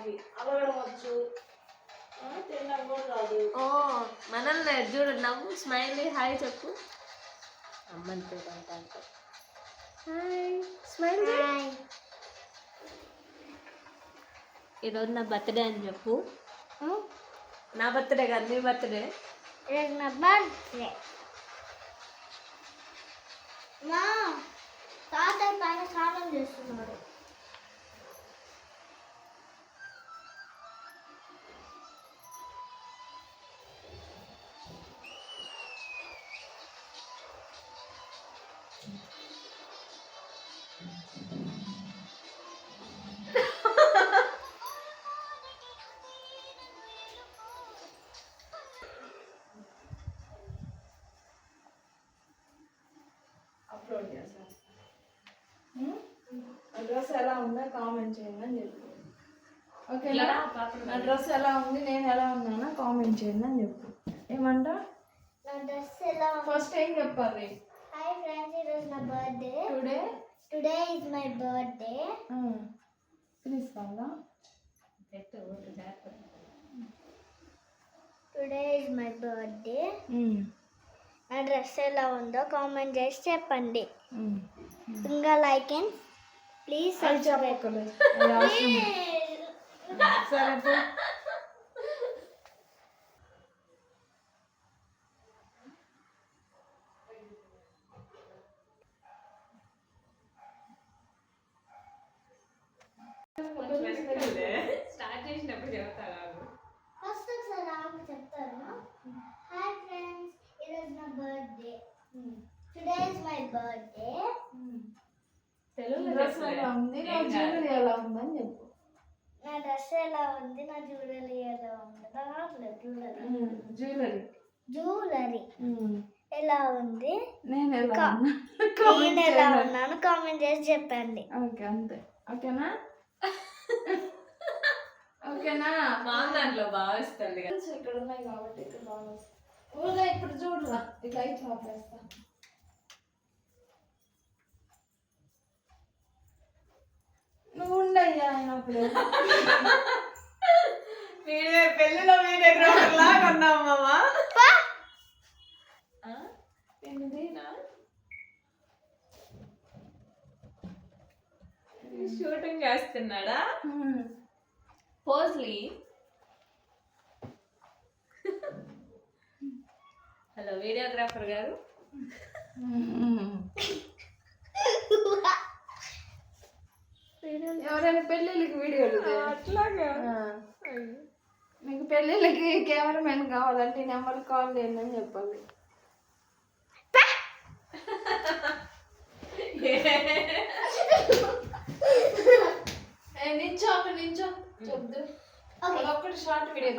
తనకి అలగడం వచ్చు, తినడం కూడా రాదు. ఓ మనల్ని చూడు, నవ్వు, స్మైల్, హాయ్ చెప్పు. అమ్మని చూడంటే హాయ్ స్మైల్. ఈరోజు నా బర్త్డే అని చెప్పు. నా బర్త్డే కాదు, నీ బర్త్డే. నా బర్త్డే. మా తాతయ్య పైన స్నానం చేస్తున్నాడు. అప్లోడ్ చేస్తాను. ఆ డ్రెస్ ఎలా ఉందో కామెంట్ చేయండి అని చెప్పు. ఓకేనా? నా డ్రెస్ ఎలా ఉంది, నేను ఎలా ఉన్నానో కామెంట్ చేయండి అని చెప్పు. ఏమంటా? నా డ్రెస్ ఎలా ఉంది? ఫస్ట్ ఏం చెప్పాలి? హాయ్ ఫ్రెండ్స్, ఈరోజు నా birthday. Today is my birthday. తీసుకోవాలా? Today is my birthday. నా డ్రెస్ ఎలా ఉందో కామెంట్ చేసి చెప్పండి. ఇంకా లైక్ అండ్ ప్లీజ్ సబ్స్క్రైబ్. సరే స్టార్ట్ చేసినప్పుడు చెప్తారా? ఫస్ట్ ఒకసారి ఆమె చెప్తాను. హాయ్ ఫ్రెండ్స్, ఈరోజు నా birthday. Today is my birthday. Dress ఎలా ఉంది, నా జ్యువెలరీ ఎలా ఉందని చెప్పు. నా డ్రెస్ ఎలా ఉంది, నా జ్యువెలరీ ఎలా ఉంది. జ్యువెలరీ ఎలా ఉంది, నేను ఎలా ఉన్నాను కామెంట్ చేసి చెప్పండి. ఓకే, అంతే. ఓకేనా? ఓకేనా? మా దాంట్లో బాగా వస్తుంది కదా. ఇక్కడ ఉన్నాయి కాబట్టి ఇక్కడ బాగా వస్తుంది. ఇప్పుడు చూడరా, ఇక లైట్ ఆపేస్తా. నువ్వు ఉండయ్యా అయినప్పుడు. పెళ్ళిలో వీడియోగ్రాఫర్ లాగా ఉన్నావు మామా. షూటింగ్ చేస్తున్నాడా? పోజ్లీ. హలో వీడియోగ్రాఫర్ గారు. ఎవరైనా పెళ్ళిళ్ళకి వీడియోలు అట్లాగా మీకు పెళ్ళిళ్ళకి కెమెరామెన్ కావాలంటే ఈ నెంబర్ కాల్ చేయండి అని చెప్పాలి. నించో చెప్దు. ఒక్కటి షార్ట్ వీడియో.